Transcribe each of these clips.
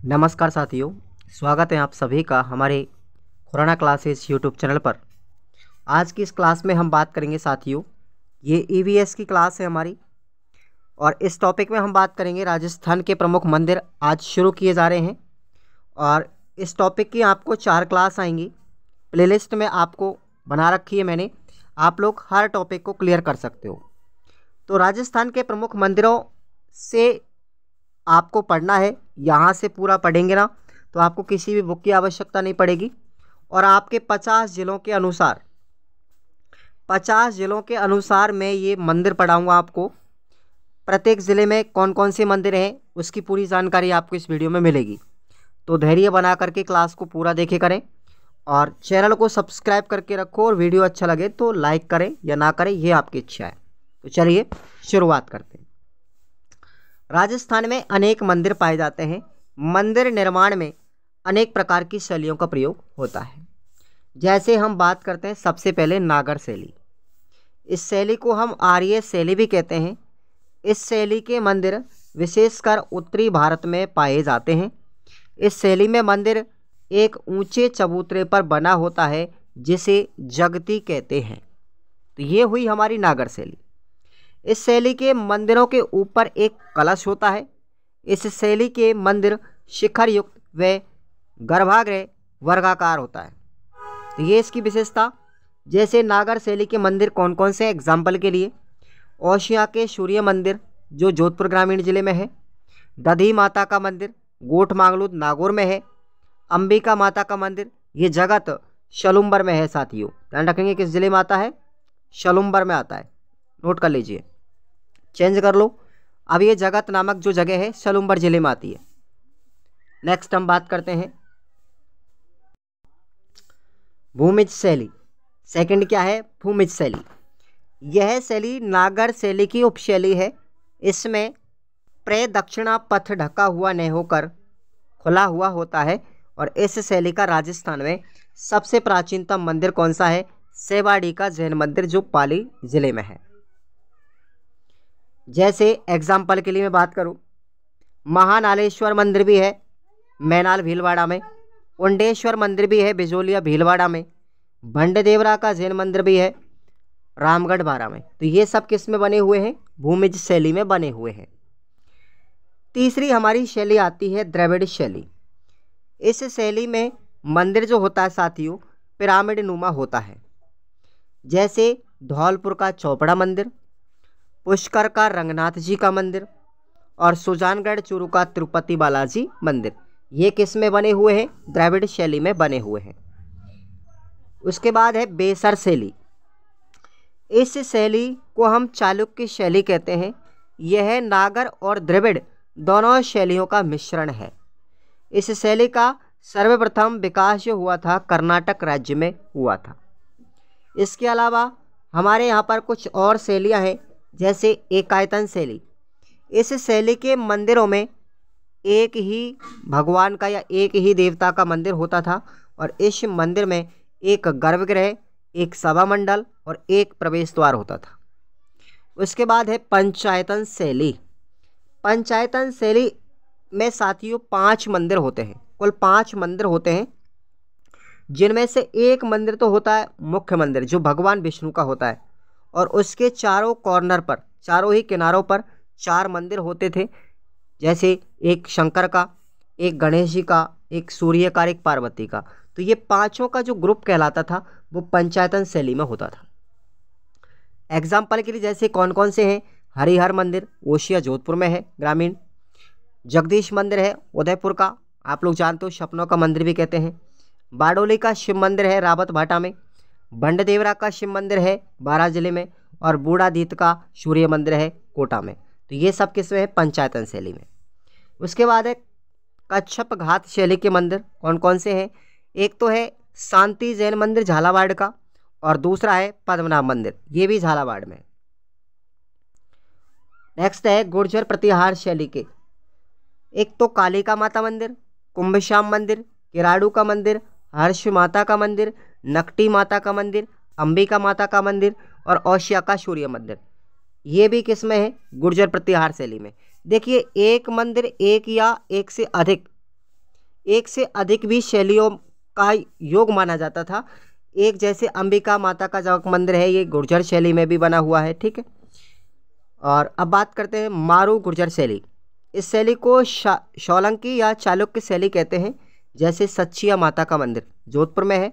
नमस्कार साथियों, स्वागत है आप सभी का हमारे खुराना क्लासेस यूट्यूब चैनल पर। आज की इस क्लास में हम बात करेंगे साथियों, ये ईवीएस की क्लास है हमारी और इस टॉपिक में हम बात करेंगे राजस्थान के प्रमुख मंदिर आज शुरू किए जा रहे हैं। और इस टॉपिक की आपको 4 क्लास आएंगी, प्लेलिस्ट में आपको बना रखी है मैंने, आप लोग हर टॉपिक को क्लियर कर सकते हो। तो राजस्थान के प्रमुख मंदिरों से आपको पढ़ना है, यहाँ से पूरा पढ़ेंगे ना तो आपको किसी भी बुक की आवश्यकता नहीं पड़ेगी। और आपके 50 जिलों के अनुसार मैं ये मंदिर पढ़ाऊँगा आपको। प्रत्येक ज़िले में कौन कौन से मंदिर हैं उसकी पूरी जानकारी आपको इस वीडियो में मिलेगी। तो धैर्य बना करके क्लास को पूरा देखे करें और चैनल को सब्सक्राइब करके रखो, और वीडियो अच्छा लगे तो लाइक करें या ना करें, ये आपकी इच्छा है। तो चलिए शुरुआत करते हैं। राजस्थान में अनेक मंदिर पाए जाते हैं। मंदिर निर्माण में अनेक प्रकार की शैलियों का प्रयोग होता है। जैसे हम बात करते हैं सबसे पहले नागर शैली। इस शैली को हम आर्य शैली भी कहते हैं। इस शैली के मंदिर विशेषकर उत्तरी भारत में पाए जाते हैं। इस शैली में मंदिर एक ऊंचे चबूतरे पर बना होता है जिसे जगती कहते हैं। तो ये हुई हमारी नागर शैली। इस शैली के मंदिरों के ऊपर एक कलश होता है। इस शैली के मंदिर शिखर युक्त व गर्भागृह वर्गाकार होता है। तो ये इसकी विशेषता। जैसे नागर शैली के मंदिर कौन कौन से, एग्जाम्पल के लिए ओशिया के सूर्य मंदिर जो जोधपुर ग्रामीण जिले में है, दधी माता का मंदिर गोठ मांगलूद नागौर में है, अंबिका माता का मंदिर ये जगत शलुम्बर में है। साथियों ध्यान रखेंगे किस जिले में आता है, शलुम्बर में आता है, नोट कर लीजिए, चेंज कर लो। अब ये जगत नामक जो जगह है शलुम्बर जिले में आती है। नेक्स्ट हम बात करते हैं भूमिज शैली। सेकंड क्या है, भूमिज शैली। यह शैली नागर शैली की उपशैली है। इसमें प्रदक्षिणा पथ ढका हुआ नहीं होकर खुला हुआ होता है। और इस शैली का राजस्थान में सबसे प्राचीनतम मंदिर कौन सा है, सेवाड़ी का जैन मंदिर जो पाली जिले में है। जैसे एग्जाम्पल के लिए मैं बात करूं, महानालेश्वर मंदिर भी है मैनाल भीलवाड़ा में, उंडेश्वर मंदिर भी है बिजोलिया भीलवाड़ा में, भंडदेवरा का जैन मंदिर भी है रामगढ़ बारा में। तो ये सब किस में बने हुए हैं, भूमिज शैली में बने हुए हैं। तीसरी हमारी शैली आती है द्रविड़ शैली। इस शैली में मंदिर जो होता है साथियों पिरामिड नुमा होता है। जैसे धौलपुर का चौपड़ा मंदिर, पुष्कर का रंगनाथ जी का मंदिर और सुजानगढ़ चूरू का तिरुपति बालाजी मंदिर, ये किस में बने हुए हैं, द्रविड़ शैली में बने हुए हैं। उसके बाद है बेसर शैली। इस शैली को हम चालुक्य शैली कहते हैं। यह नागर और द्रविड़ दोनों शैलियों का मिश्रण है। इस शैली का सर्वप्रथम विकास जो हुआ था कर्नाटक राज्य में हुआ था। इसके अलावा हमारे यहाँ पर कुछ और शैलियाँ हैं, जैसे एकायतन शैली। इस शैली के मंदिरों में एक ही भगवान का या एक ही देवता का मंदिर होता था और इस मंदिर में एक गर्भगृह, एक सभा मंडल और एक प्रवेश द्वार होता था। उसके बाद है पंचायतन शैली। पंचायतन शैली में साथियों 5 मंदिर होते हैं, कुल 5 मंदिर होते हैं, जिनमें से एक मंदिर तो होता है मुख्य मंदिर जो भगवान विष्णु का होता है, और उसके चारों कॉर्नर पर, चारों ही किनारों पर 4 मंदिर होते थे। जैसे एक शंकर का, एक गणेश जी का, एक सूर्य का, एक पार्वती का। तो ये 5ों का जो ग्रुप कहलाता था वो पंचायतन शैली में होता था। एग्जाम्पल के लिए जैसे कौन कौन से हैं, हरिहर मंदिर ओशिया जोधपुर में है ग्रामीण, जगदीश मंदिर है उदयपुर का, आप लोग जानते हो सपनों का मंदिर भी कहते हैं, बारडोली का शिव मंदिर है रावत भाटा में, भंडदेवरा का शिव मंदिर है बारा जिले में, और बूढ़ादीत का सूर्य मंदिर है कोटा में। तो ये सब किस में है, पंचायतन शैली में। उसके बाद है कच्छप घात शैली के मंदिर। कौन कौन से हैं, एक तो है शांति जैन मंदिर झालावाड़ का, और दूसरा है पद्मनाभ मंदिर, ये भी झालावाड़ में। नेक्स्ट है गुर्जर प्रतिहार शैली के, एक तो कालिका माता मंदिर, कुंभश्याम मंदिर, किराड़ू का मंदिर, हर्ष माता का मंदिर, नकटी माता का मंदिर, अंबिका माता का मंदिर और ओशिया का सूर्य मंदिर। ये भी किस में है, गुर्जर प्रतिहार शैली में। देखिए एक मंदिर एक या एक से अधिक एक से अधिक भी शैलियों का योग माना जाता था। एक जैसे अंबिका माता का जो मंदिर है ये गुर्जर शैली में भी बना हुआ है, ठीक है। और अब बात करते हैं मारू गुर्जर शैली। इस शैली को सोलंकी या चालुक्य शैली कहते हैं। जैसे सच्चिया माता का मंदिर जोधपुर में है,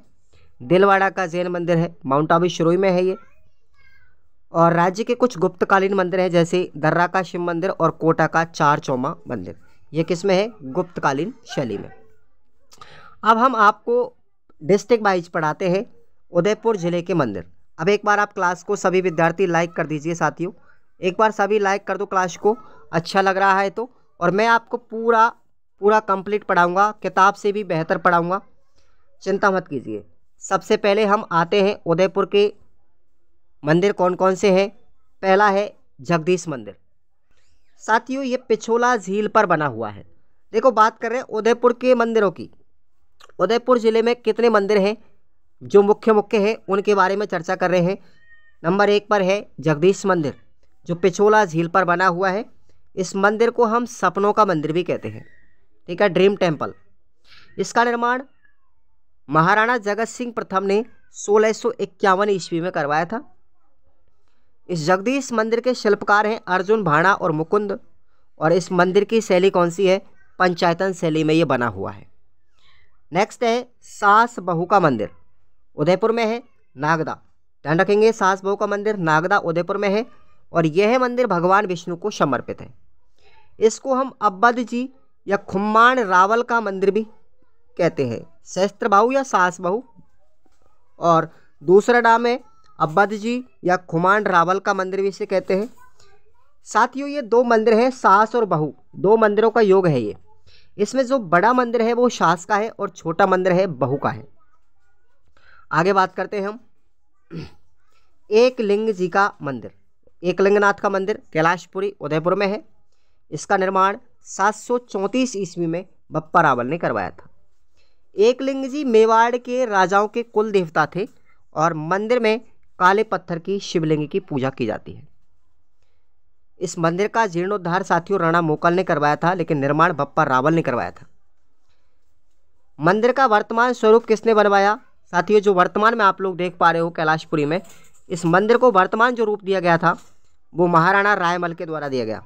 दिलवाड़ा का जैन मंदिर है, माउंट आबू शुरुई में है ये। और राज्य के कुछ गुप्तकालीन मंदिर हैं जैसे दर्रा का शिव मंदिर और कोटा का चार चौमा मंदिर, ये किस में है? गुप्तकालीन शैली में। अब हम आपको डिस्ट्रिक्ट वाइज पढ़ाते हैं उदयपुर जिले के मंदिर। अब एक बार आप क्लास को सभी विद्यार्थी लाइक कर दीजिए साथियों, एक बार सभी लाइक कर दो क्लास को, अच्छा लग रहा है तो। और मैं आपको पूरा कंप्लीट पढ़ाऊंगा, किताब से भी बेहतर पढ़ाऊंगा, चिंता मत कीजिए। सबसे पहले हम आते हैं उदयपुर के मंदिर कौन कौन से हैं। पहला है जगदीश मंदिर। साथियों ये पिछोला झील पर बना हुआ है। देखो बात कर रहे हैं उदयपुर के मंदिरों की। उदयपुर ज़िले में कितने मंदिर हैं जो मुख्य हैं उनके बारे में चर्चा कर रहे हैं। नंबर 1 पर है जगदीश मंदिर जो पिछोला झील पर बना हुआ है। इस मंदिर को हम सपनों का मंदिर भी कहते हैं, ठीक है, ड्रीम टेम्पल। इसका निर्माण महाराणा जगत सिंह प्रथम ने 1651 ईस्वी में करवाया था। इस जगदीश मंदिर के शिल्पकार हैं अर्जुन भाणा और मुकुंद। और इस मंदिर की शैली कौन सी है? पंचायतन शैली में ये बना हुआ है। नेक्स्ट है सास बहू का मंदिर, उदयपुर में है, नागदा। ध्यान रखेंगे सास बहू का मंदिर नागदा उदयपुर में है। और यह मंदिर भगवान विष्णु को समर्पित है। इसको हम अब्बद जी या खुम्मान रावल का मंदिर भी कहते हैं, सहस्त्र बहू या सास बहू। और दूसरा नाम है अब्बद जी या खुमान रावल का मंदिर भी इसे कहते हैं। साथियों ये 2 मंदिर हैं, सास और बहू, 2 मंदिरों का योग है ये। इसमें जो बड़ा मंदिर है वो सास का है और छोटा मंदिर है बहू का है। आगे बात करते हैं हम एकलिंग जी का मंदिर। एकलिंगनाथ का मंदिर कैलाशपुरी उदयपुर में है। इसका निर्माण 734 ईस्वी में बप्पा रावल ने करवाया था। एकलिंग जी मेवाड़ के राजाओं के कुल देवता थे और मंदिर में काले पत्थर की शिवलिंग की पूजा की जाती है। इस मंदिर का जीर्णोद्धार साथियों राणा मोकल ने करवाया था, लेकिन निर्माण बप्पा रावल ने करवाया था। मंदिर का वर्तमान स्वरूप किसने बनवाया? साथियों जो वर्तमान में आप लोग देख पा रहे हो कैलाशपुरी में, इस मंदिर को वर्तमान जो रूप दिया गया था वो महाराणा रायमल के द्वारा दिया गया।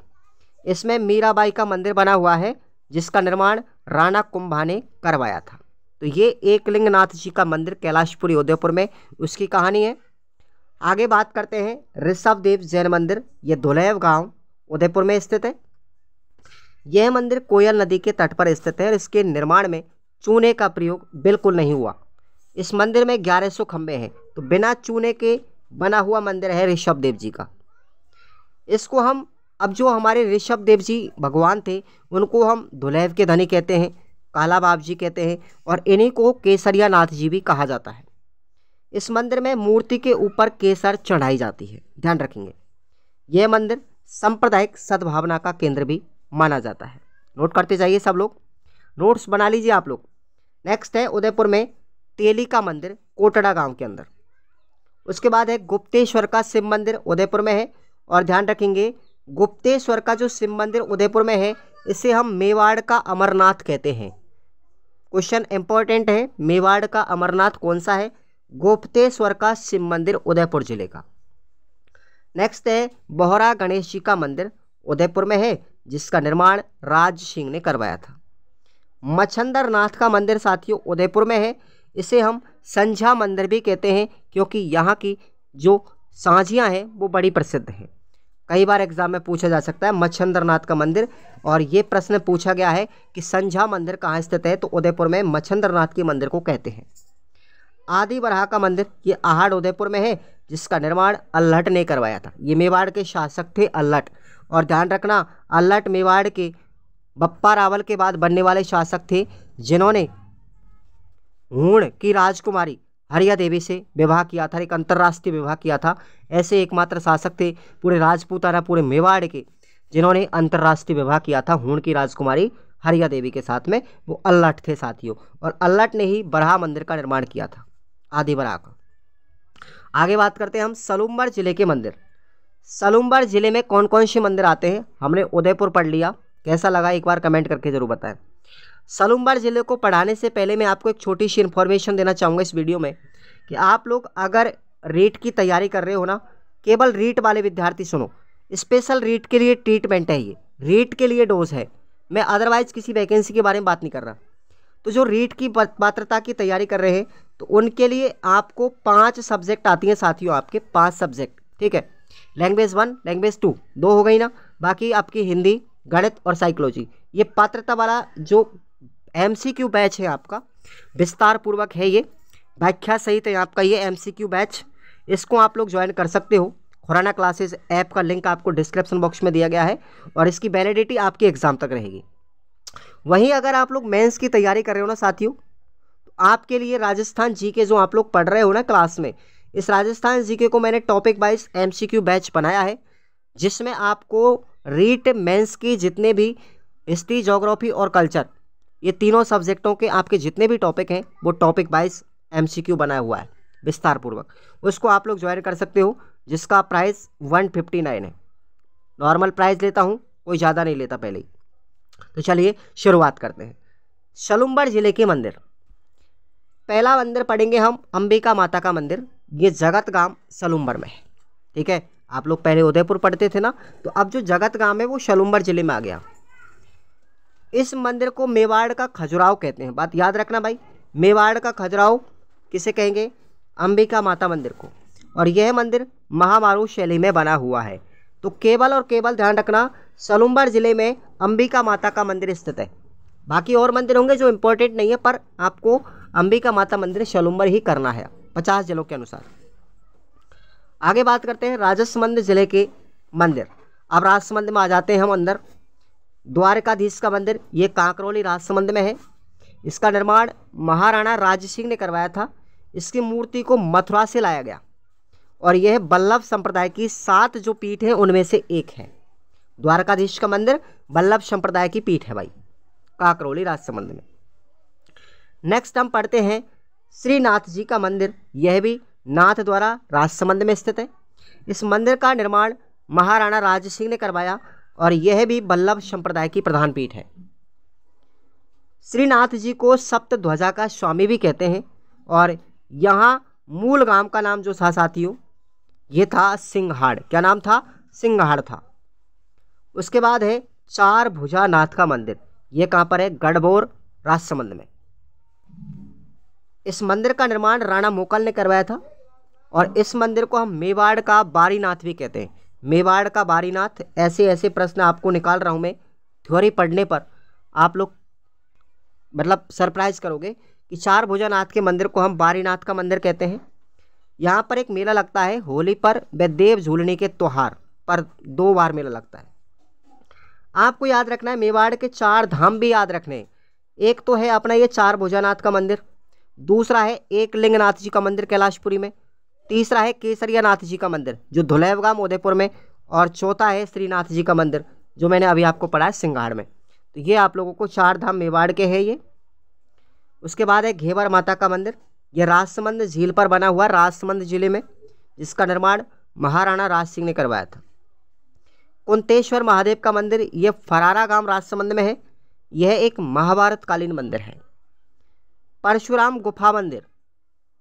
इसमें मीराबाई का मंदिर बना हुआ है जिसका निर्माण राणा कुंभा ने करवाया था। तो ये एकलिंगनाथ जी का मंदिर कैलाशपुरी उदयपुर में, उसकी कहानी है। आगे बात करते हैं ऋषभदेव जैन मंदिर। ये धुलैव गांव उदयपुर में स्थित है। यह मंदिर कोयल नदी के तट पर स्थित है और इसके निर्माण में चूने का प्रयोग बिल्कुल नहीं हुआ। इस मंदिर में 1100 खंबे हैं, तो बिना चूने के बना हुआ मंदिर है ऋषभदेव जी का। इसको हम अब जो हमारे ऋषभदेव जी भगवान थे उनको हम धुलैव के धनी कहते हैं, काला बाप जी कहते हैं और इन्हीं को केसरिया नाथ जी भी कहा जाता है। इस मंदिर में मूर्ति के ऊपर केसर चढ़ाई जाती है, ध्यान रखेंगे। यह मंदिर सांप्रदायिक सद्भावना का केंद्र भी माना जाता है। नोट करते जाइए सब लोग, नोट्स बना लीजिए आप लोग। नेक्स्ट है उदयपुर में तेली का मंदिर कोटड़ा गांव के अंदर। उसके बाद है गुप्तेश्वर का शिव मंदिर उदयपुर में है। और ध्यान रखेंगे गुप्तेश्वर का जो शिव मंदिर उदयपुर में है इसे हम मेवाड़ का अमरनाथ कहते हैं। क्वेश्चन इंपॉर्टेंट है, मेवाड़ का अमरनाथ कौन सा है? गुप्तेश्वर का शिव मंदिर उदयपुर जिले का। नेक्स्ट है बोहरा गणेश जी का मंदिर उदयपुर में है जिसका निर्माण राज सिंह ने करवाया था। मच्छंदर नाथ का मंदिर साथियों उदयपुर में है। इसे हम संझा मंदिर भी कहते हैं क्योंकि यहाँ की जो सांझियाँ हैं वो बड़ी प्रसिद्ध हैं। कई बार एग्जाम में पूछा जा सकता है मच्छंदर नाथ का मंदिर, और ये प्रश्न पूछा गया है कि संझा मंदिर कहाँ स्थित है, तो उदयपुर में मच्छंदर नाथ के मंदिर को कहते हैं। आदि बराह का मंदिर ये आहड़ उदयपुर में है जिसका निर्माण अल्हट ने करवाया था। ये मेवाड़ के शासक थे अल्हट, और ध्यान रखना अल्हट मेवाड़ के बप्पा रावल के बाद बनने वाले शासक थे जिन्होंने हूण की राजकुमारी हरिया देवी से विवाह किया था, एक अंतर्राष्ट्रीय विवाह किया था। ऐसे एकमात्र शासक थे पूरे राजपूताना पूरे मेवाड़ के जिन्होंने अंतर्राष्ट्रीय विवाह किया था हूण की राजकुमारी हरिया देवी के साथ में, वो अल्हट थे साथियों। और अल्हट ने ही बराह मंदिर का निर्माण किया था, आदि बराह का। आगे बात करते हैं हम सलूम्बर जिले के मंदिर। सलूम्बर जिले में कौन कौन से मंदिर आते हैं? हमने उदयपुर पढ़ लिया, कैसा लगा एक बार कमेंट करके जरूर बताएं। सलूमबाड़ जिले को पढ़ाने से पहले मैं आपको एक छोटी सी इन्फॉर्मेशन देना चाहूँगा इस वीडियो में कि आप लोग अगर रीट की तैयारी कर रहे हो ना, केवल रीट वाले विद्यार्थी सुनो, स्पेशल रीट के लिए ट्रीटमेंट है, ये रीट के लिए डोज है, मैं अदरवाइज किसी वैकेंसी के बारे में बात नहीं कर रहा। तो जो रीट की पात्रता की तैयारी कर रहे हैं तो उनके लिए आपको 5 सब्जेक्ट आती हैं साथियों, आपके 5 सब्जेक्ट, ठीक है। लैंग्वेज 1, लैंग्वेज 2 2 हो गई ना, बाकी आपकी हिंदी, गणित और साइकोलॉजी। ये पात्रता वाला जो MCQ बैच है आपका विस्तार पूर्वक है, ये व्याख्या सहित है आपका ये MCQ बैच, इसको आप लोग ज्वाइन कर सकते हो। खुराना क्लासेस ऐप का लिंक आपको डिस्क्रिप्शन बॉक्स में दिया गया है और इसकी वैलिडिटी आपकी एग्ज़ाम तक रहेगी। वहीं अगर आप लोग मेंस की तैयारी कर रहे हो ना साथियों, तो आपके लिए राजस्थान जीके जो आप लोग पढ़ रहे हो ना क्लास में, इस राजस्थान जीके को मैंने टॉपिक वाइज MCQ बैच बनाया है, जिसमें आपको रीट मेंस की जितने भी हिस्ट्री, ज्योग्राफी और कल्चर, ये तीनों सब्जेक्टों के आपके जितने भी टॉपिक हैं वो टॉपिक वाइज MCQ बनाया हुआ है विस्तार पूर्वक, उसको आप लोग ज्वाइन कर सकते हो, जिसका प्राइस 159 है। नॉर्मल प्राइस लेता हूँ, कोई ज़्यादा नहीं लेता पहले ही। तो चलिए शुरुआत करते हैं। सलूमबाड़ जिले के मंदिर, पहला मंदिर पढ़ेंगे हम अंबिका माता का मंदिर, ये जगत गांव सलूमबाड़ में है, ठीक है। आप लोग पहले उदयपुर पढ़ते थे ना, तो अब जो जगत गांव है वो सलूमबाड़ जिले में आ गया। इस मंदिर को मेवाड़ का खजुराहो कहते हैं, बात याद रखना भाई, मेवाड़ का खजुराहो किसे कहेंगे? अंबिका माता मंदिर को। और यह मंदिर महामारू शैली में बना हुआ है। तो केवल और केवल ध्यान रखना, सलूमबाड़ जिले में अंबिका माता का मंदिर स्थित है। बाकी और मंदिर होंगे जो इम्पोर्टेंट नहीं है, पर आपको अंबिका माता मंदिर सलूमबाड़ ही करना है 50 जिलों के अनुसार। आगे बात करते हैं राजसमंद जिले के मंदिर। अब राजसमंद में आ जाते हैं हम अंदर। द्वारकाधीश का मंदिर, ये कांकरोली राजसमंद में है। इसका निर्माण महाराणा राज सिंह ने करवाया था। इसकी मूर्ति को मथुरा से लाया गया और यह वल्लभ संप्रदाय की 7 जो पीठ है उनमें से एक है। द्वारकाधीश का मंदिर वल्लभ संप्रदाय की पीठ है भाई, कांकरोली राजसमंद में। नेक्स्ट हम पढ़ते हैं श्रीनाथ जी का मंदिर, यह भी नाथ द्वारा राजसमंद में स्थित है। इस मंदिर का निर्माण महाराणा राज सिंह ने करवाया और यह भी वल्लभ संप्रदाय की प्रधान पीठ है। श्रीनाथ जी को सप्तध्वजा का स्वामी भी कहते हैं और यहाँ मूल गांव का नाम जो था साथियों, ये था सिंघाड़। क्या नाम था? सिंघाड़ था। उसके बाद है चार भुजा नाथ का मंदिर, ये कहाँ पर है? गढ़बोर राजसमंद में। इस मंदिर का निर्माण राणा मोकल ने करवाया था और इस मंदिर को हम मेवाड़ का बारीनाथ भी कहते हैं। मेवाड़ का बारीनाथ, ऐसे ऐसे प्रश्न आपको निकाल रहा हूँ मैं, थ्योरी पढ़ने पर आप लोग मतलब सरप्राइज करोगे कि चार भुजानाथ के मंदिर को हम बारीनाथ का मंदिर कहते हैं। यहाँ पर एक मेला लगता है होली पर व देव झूलने के त्योहार पर 2 बार मेला लगता है। आपको याद रखना है, मेवाड़ के 4 धाम भी याद रखने हैं। एक तो है अपना ये चार भुजानाथ का मंदिर, दूसरा है एकलिंगनाथ जी का मंदिर कैलाशपुरी में, तीसरा है केसरिया नाथ जी का मंदिर जो धुलेवगाम उदयपुर में, और चौथा है श्रीनाथ जी का मंदिर जो मैंने अभी आपको पढ़ा है सिंघाड़ में। तो ये आप लोगों को 4 धाम मेवाड़ के हैं ये। उसके बाद है घेवर माता का मंदिर, ये राजसमंद झील पर बना हुआ राजसमंद जिले में, जिसका निर्माण महाराणा राज सिंह ने करवाया था। कुंतेश्वर महादेव का मंदिर, ये फरारा गांव राजसमंद में है। यह एक महाभारत कालीन मंदिर है। परशुराम गुफा मंदिर,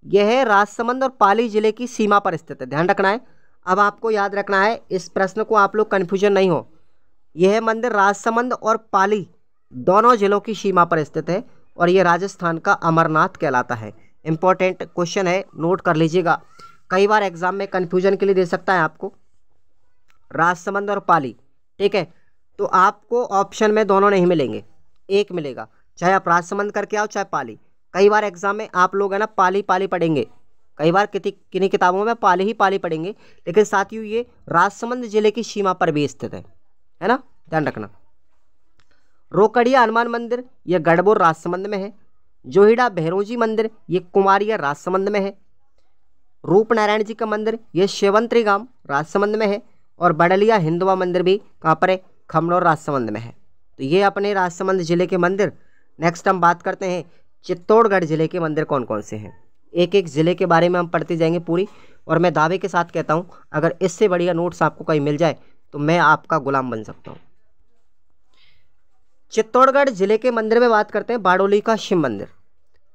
यह राजसमंद और पाली जिले की सीमा पर स्थित है, ध्यान रखना है। अब आपको याद रखना है, इस प्रश्न को आप लोग कन्फ्यूजन नहीं हो, यह मंदिर राजसमंद और पाली दोनों जिलों की सीमा पर स्थित है और यह राजस्थान का अमरनाथ कहलाता है। इंपॉर्टेंट क्वेश्चन है, नोट कर लीजिएगा, कई बार एग्जाम में कन्फ्यूजन के लिए दे सकता है आपको। राजसमंद और पाली, ठीक है, तो आपको ऑप्शन में दोनों नहीं मिलेंगे, एक मिलेगा, चाहे आप राजसमंद करके आओ चाहे पाली। कई बार एग्जाम में आप लोग है ना पाली पाली पढ़ेंगे, कई बार किन्हीं किताबों में पाली ही पाली पढ़ेंगे, लेकिन साथियों ये राजसमंद जिले की सीमा पर भी स्थित है ना, ध्यान रखना। रोकड़िया हनुमान मंदिर, यह गढ़बोर राजसमंद में है। जोहिड़ा भैरोजी मंदिर, ये कुमारिया राजसमंद में है। रूपनारायण जी का मंदिर, ये शेवंतरी गांव राजसमंद में है। और बड़लिया हिंदुआ मंदिर भी कहाँ पर है? खमनौर राजसमंद में है। तो ये अपने राजसमंद जिले के मंदिर। नेक्स्ट हम बात करते हैं चित्तौड़गढ़ जिले के मंदिर कौन कौन से हैं। एक एक ज़िले के बारे में हम पढ़ते जाएंगे पूरी, और मैं दावे के साथ कहता हूँ अगर इससे बढ़िया नोट्स आपको कहीं मिल जाए तो मैं आपका गुलाम बन सकता हूँ। चित्तौड़गढ़ जिले के मंदिर में बात करते हैं, बारडोली का शिव मंदिर।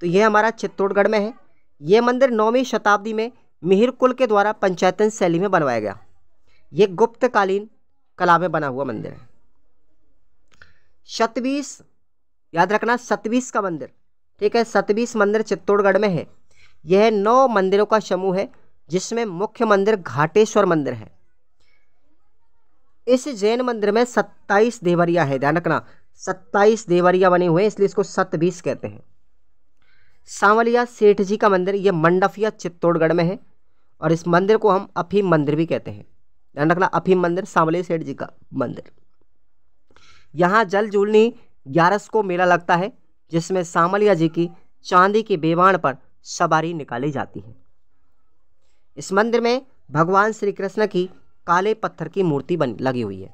तो ये हमारा चित्तौड़गढ़ में है। ये मंदिर 9वीं शताब्दी में मिहिर कुल के द्वारा पंचायतन शैली में बनवाया गया। ये गुप्तकालीन कला में बना हुआ मंदिर है। सतबीस, याद रखना, सतबीस का मंदिर, ठीक है, सतबीस मंदिर चित्तौड़गढ़ में है। यह 9 मंदिरों का समूह है, जिसमें मुख्य मंदिर घाटेश्वर मंदिर है। इस जैन मंदिर में 27 देवरिया है, ध्यान रखना, 27 देवरिया बने हुए हैं, इसलिए इसको सतबीस कहते हैं। सांवलिया सेठ जी का मंदिर, यह मंडफिया चित्तौड़गढ़ में है, और इस मंदिर को हम अफीम मंदिर भी कहते हैं। ध्यान रखना, अफीम मंदिर, सांवलिया सेठ जी का मंदिर। यहाँ जल जूलनी 11 को मेला लगता है, जिसमें सांवलिया जी की चांदी के बेवाण पर सवारी निकाली जाती है। इस मंदिर में भगवान श्री कृष्ण की काले पत्थर की मूर्ति लगी हुई है।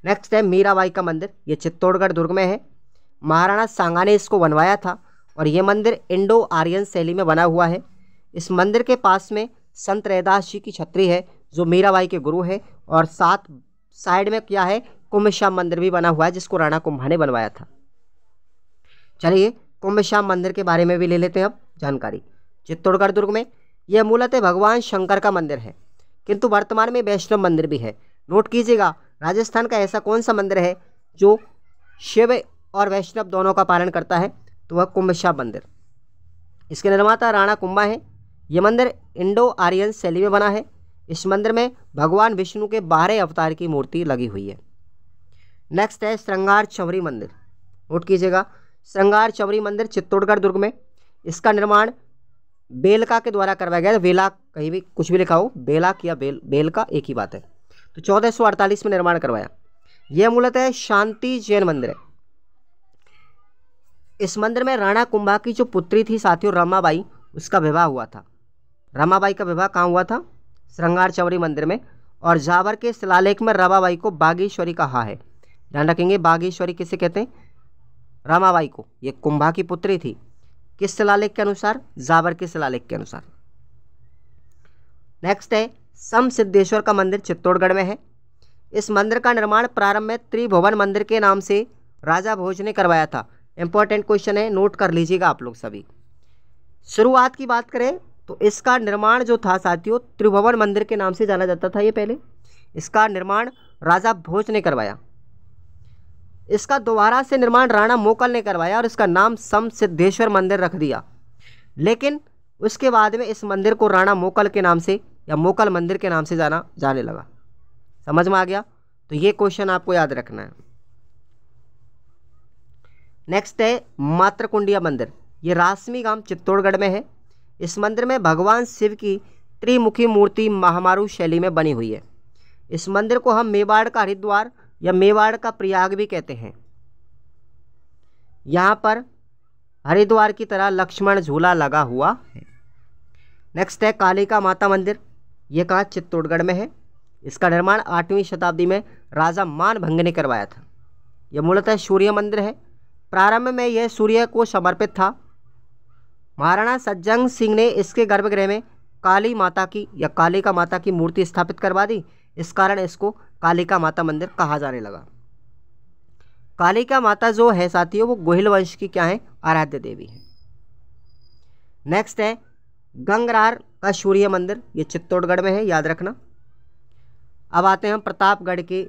नेक्स्ट है मीराबाई का मंदिर, ये चित्तौड़गढ़ दुर्ग में है। महाराणा सांगा ने इसको बनवाया था, और ये मंदिर इंडो आर्यन शैली में बना हुआ है। इस मंदिर के पास में संत रैदास जी की छतरी है, जो मीराबाई के गुरु है, और साथ साइड में क्या है, कुंभश्याम मंदिर भी बना हुआ है, जिसको राणा कुंभा ने बनवाया था। चलिए कुंभश्याम मंदिर के बारे में भी ले लेते हैं अब जानकारी। चित्तौड़गढ़ दुर्ग में यह मूलतः भगवान शंकर का मंदिर है, किंतु वर्तमान में वैष्णव मंदिर भी है। नोट कीजिएगा, राजस्थान का ऐसा कौन सा मंदिर है जो शिव और वैष्णव दोनों का पालन करता है, तो वह कुंभश्याम मंदिर। इसके निर्माता राणा कुंभा है। यह मंदिर इंडो आर्यन शैली में बना है। इस मंदिर में भगवान विष्णु के 12 अवतार की मूर्ति लगी हुई है। नेक्स्ट है श्रृंगार चौरी मंदिर। नोट कीजिएगा, श्रृंगार चौरी मंदिर चित्तौड़गढ़ दुर्ग में। इसका निर्माण बेलका के द्वारा करवाया गया। बेला, कहीं भी कुछ भी लिखा हो, बेलाक या बेलका एक ही बात है। तो 1448 में निर्माण करवाया। यह मूलतः शांति जैन मंदिर है। इस मंदिर में राणा कुंभा की जो पुत्री थी साथियों, रमाबाई, उसका विवाह हुआ था। रमाबाई का विवाह कहाँ हुआ था? श्रृंगार चौरी मंदिर में। और जावर के शिलालेख में रमाबाई को बागेश्वरी कहा है। ध्यान रखेंगे, बागेश्वरी किसे कहते हैं? रमाबाई को। ये कुंभा की पुत्री थी। किस शिलालेख के अनुसार? जावर के शिलालेख के अनुसार। नेक्स्ट है समसिद्धेश्वर का मंदिर, चित्तौड़गढ़ में है। इस मंदिर का निर्माण प्रारंभ में त्रिभुवन मंदिर के नाम से राजा भोज ने करवाया था। इंपॉर्टेंट क्वेश्चन है, नोट कर लीजिएगा आप लोग सभी। शुरुआत की बात करें तो इसका निर्माण जो था साथियों, त्रिभुवन मंदिर के नाम से जाना जाता था। ये पहले इसका निर्माण राजा भोज ने करवाया। इसका दोबारा से निर्माण राणा मोकल ने करवाया और इसका नाम समसिद्धेश्वर मंदिर रख दिया। लेकिन उसके बाद में इस मंदिर को राणा मोकल के नाम से या मोकल मंदिर के नाम से जाने लगा। समझ में आ गया? तो ये क्वेश्चन आपको याद रखना है। नेक्स्ट है मातृकुंडिया मंदिर। ये रासमी गांव चित्तौड़गढ़ में है। इस मंदिर में भगवान शिव की त्रिमुखी मूर्ति महामारू शैली में बनी हुई है। इस मंदिर को हम मेवाड़ का हरिद्वार या मेवाड़ का प्रयाग भी कहते हैं। यहाँ पर हरिद्वार की तरह लक्ष्मण झूला लगा हुआ है। नेक्स्ट है कालिका माता मंदिर। ये कहाँ? चित्तौड़गढ़ में है। इसका निर्माण 8वीं शताब्दी में राजा मानभंग ने करवाया था। यह मूलतः सूर्य मंदिर है। प्रारंभ में यह सूर्य को समर्पित था। महाराणा सज्जन सिंह ने इसके गर्भगृह में काली माता की या कालिका माता की मूर्ति स्थापित करवा दी। इस कारण इसको कालिका माता मंदिर कहा जाने लगा। कालिका माता जो है साथियों, वो गोहिल वंश की क्या है? आराध्य देवी है। नेक्स्ट है गंगरार का सूर्य मंदिर। ये चित्तौड़गढ़ में है, याद रखना। अब आते हैं हम प्रतापगढ़ के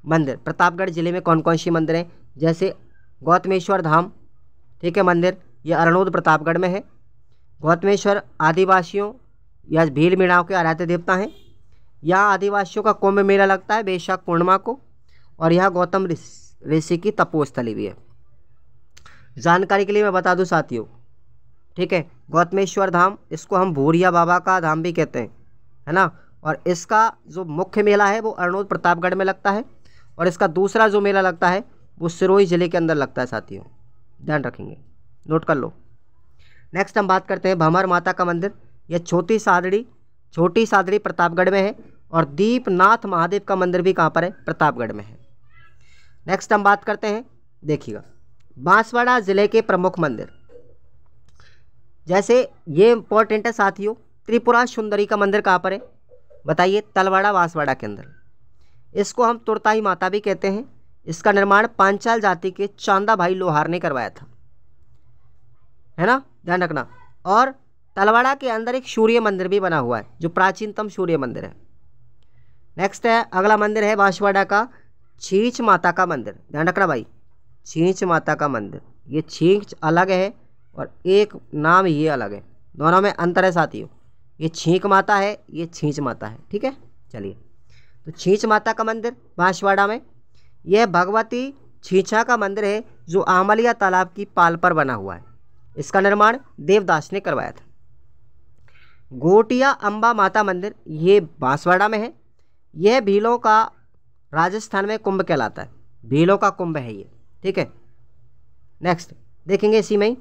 मंदिर। प्रतापगढ़ जिले में कौन कौन सी मंदिर हैं? जैसे गौतमेश्वर धाम, ठीक है, मंदिर, ये अरनोद प्रतापगढ़ में है। गौतमेश्वर आदिवासियों या भील मीणाओं के आराध्य देवता हैं। यहाँ आदिवासियों का कुंभ मेला लगता है वैशाख पूर्णिमा को, और यहाँ गौतम ऋषि की तपोस्थली भी है। जानकारी के लिए मैं बता दूं साथियों, ठीक है, गौतमेश्वर धाम, इसको हम भूरिया बाबा का धाम भी कहते हैं, है ना। और इसका जो मुख्य मेला है वो अरनोद प्रतापगढ़ में लगता है, और इसका दूसरा जो मेला लगता है वो सिरोही जिले के अंदर लगता है साथियों, ध्यान रखेंगे, नोट कर लो। नेक्स्ट हम बात करते हैं भमर माता का मंदिर। यह छोटी सादड़ी प्रतापगढ़ में है। और दीपनाथ महादेव का मंदिर भी कहाँ पर है? प्रतापगढ़ में है। नेक्स्ट हम बात करते हैं, देखिएगा, बांसवाड़ा जिले के प्रमुख मंदिर। जैसे ये इंपॉर्टेंट है साथियों, त्रिपुरा सुंदरी का मंदिर कहाँ पर है? बताइए, तलवाड़ा बांसवाड़ा के अंदर। इसको हम तुरताई माता भी कहते हैं। इसका निर्माण पांचाल जाति के चांदा भाई लोहार ने करवाया था, है ना, ध्यान रखना। और तलवाड़ा के अंदर एक सूर्य मंदिर भी बना हुआ है जो प्राचीनतम सूर्य मंदिर है। नेक्स्ट है, अगला मंदिर है बांसवाड़ा का छींच माता का मंदिर। ध्यान रखना भाई, छींच माता का मंदिर, ये छींच अलग है और एक नाम ये अलग है, दोनों में अंतर है साथियों। ये छींक माता है, ये छींच माता है, ठीक है। चलिए, तो छींच माता का मंदिर बांसवाड़ा में, यह भगवती छींचा का मंदिर है जो आमलिया तालाब की पाल पर बना हुआ है। इसका निर्माण देवदास ने करवाया था। गोटिया अम्बा माता मंदिर, ये बांसवाड़ा में है। यह भीलों का राजस्थान में कुंभ कहलाता है, भीलों का कुंभ है ये, ठीक है। नेक्स्ट देखेंगे इसी में ही।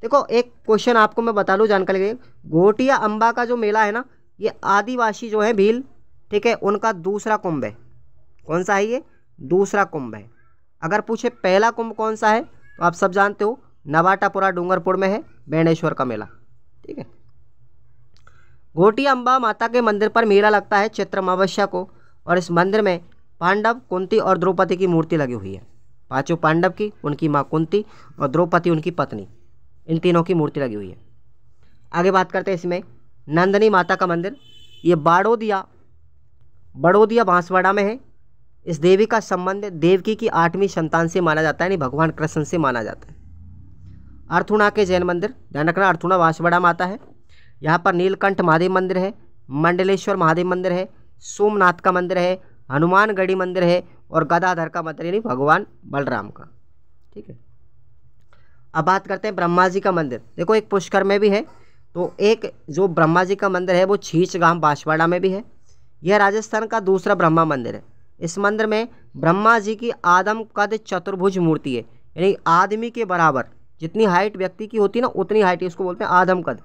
देखो एक क्वेश्चन आपको मैं बता लूँ जानकारी के लिए, गोटिया अम्बा का जो मेला है ना, ये आदिवासी जो है भील, ठीक है, उनका दूसरा कुंभ है। कौन सा है ये? दूसरा कुंभ है। अगर पूछे पहला कुंभ कौन सा है तो आप सब जानते हो, नवाटापुरा डूंगरपुर में है बेणेश्वर का मेला, ठीक है। गोटिया अम्बा माता के मंदिर पर मेला लगता है चैत्र अमावस्या को, और इस मंदिर में पांडव, कुंती और द्रौपदी की मूर्ति लगी हुई है। पांचों पांडव की, उनकी माँ कुंती और द्रौपदी उनकी पत्नी, इन तीनों की मूर्ति लगी हुई है। आगे बात करते हैं इसमें नंदिनी माता का मंदिर, ये बड़ोदिया बांसवाड़ा में है। इस देवी का संबंध देवकी की 8वीं संतान से माना जाता है, यानी भगवान कृष्ण से माना जाता है। अर्थुणा के जैन मंदिर, ध्यान रखना, अर्थुणा बांसवाड़ा में आता है। यहाँ पर नीलकंठ महादेव मंदिर है, मंडलेश्वर महादेव मंदिर है, सोमनाथ का मंदिर है, हनुमानगढ़ी मंदिर है और गदाधर का मंदिर यानी भगवान बलराम का, ठीक है। अब बात करते हैं ब्रह्मा जी का मंदिर। देखो एक पुष्कर में भी है, तो एक जो ब्रह्मा जी का मंदिर है वो छींच गांव बांसवाड़ा में भी है। यह राजस्थान का दूसरा ब्रह्मा मंदिर है। इस मंदिर में ब्रह्मा जी की आदम कद चतुर्भुज मूर्ति है, यानी आदमी के बराबर जितनी हाइट व्यक्ति की होती है ना उतनी हाइट, इसको बोलते हैं आदम कद।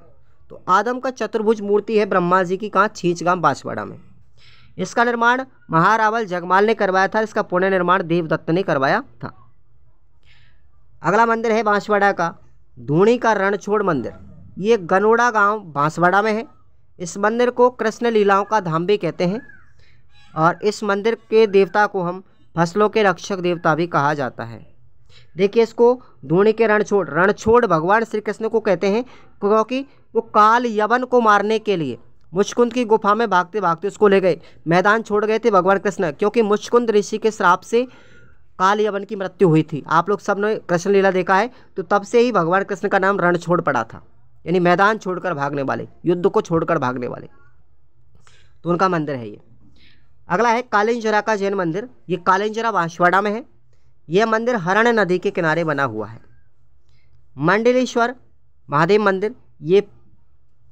तो आदम का चतुर्भुज मूर्ति है ब्रह्मा जी की, कहाँ? छींच गांव बांसवाड़ा में। इसका निर्माण महारावल जगमाल ने करवाया था, इसका पुनः निर्माण देवदत्त ने करवाया था। अगला मंदिर है बांसवाड़ा का धूणी का रणछोड़ मंदिर, ये गनोड़ा गांव बांसवाड़ा में है। इस मंदिर को कृष्ण लीलाओं का धाम भी कहते हैं, और इस मंदिर के देवता को हम फसलों के रक्षक देवता भी कहा जाता है। देखिए इसको धूणी के रणछोड़ भगवान श्री कृष्ण को कहते हैं, क्योंकि वो काल यवन को मारने के लिए मुचकुंद की गुफा में भागते भागते उसको ले गए, मैदान छोड़ गए थे भगवान कृष्ण, क्योंकि मुचकुंद ऋषि के श्राप से काल यवन की मृत्यु हुई थी। आप लोग सब ने कृष्ण लीला देखा है, तो तब से ही भगवान कृष्ण का नाम रणछोड़ पड़ा था, यानी मैदान छोड़कर भागने वाले, युद्ध को छोड़कर भागने वाले, तो उनका मंदिर है ये। अगला है कालिंजरा का जैन मंदिर, ये कालिंजरा बांसवाड़ा में है। यह मंदिर हरण नदी के किनारे बना हुआ है। मंडलेश्वर महादेव मंदिर, ये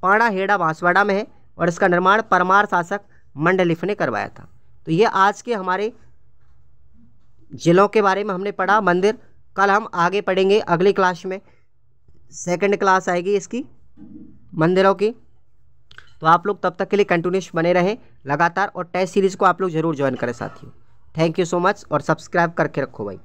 पाणाहेड़ा बांसवाड़ा में है और इसका निर्माण परमार शासक मंडलिफ ने करवाया था। तो ये आज के हमारे जिलों के बारे में हमने पढ़ा मंदिर। कल हम आगे पढ़ेंगे अगली क्लास में, सेकंड क्लास आएगी इसकी मंदिरों की। तो आप लोग तब तक के लिए कंटिन्यूस बने रहें लगातार, और टेस्ट सीरीज़ को आप लोग जरूर ज्वाइन करें साथियों। थैंक यू सो मच, और सब्सक्राइब करके रखो भाई।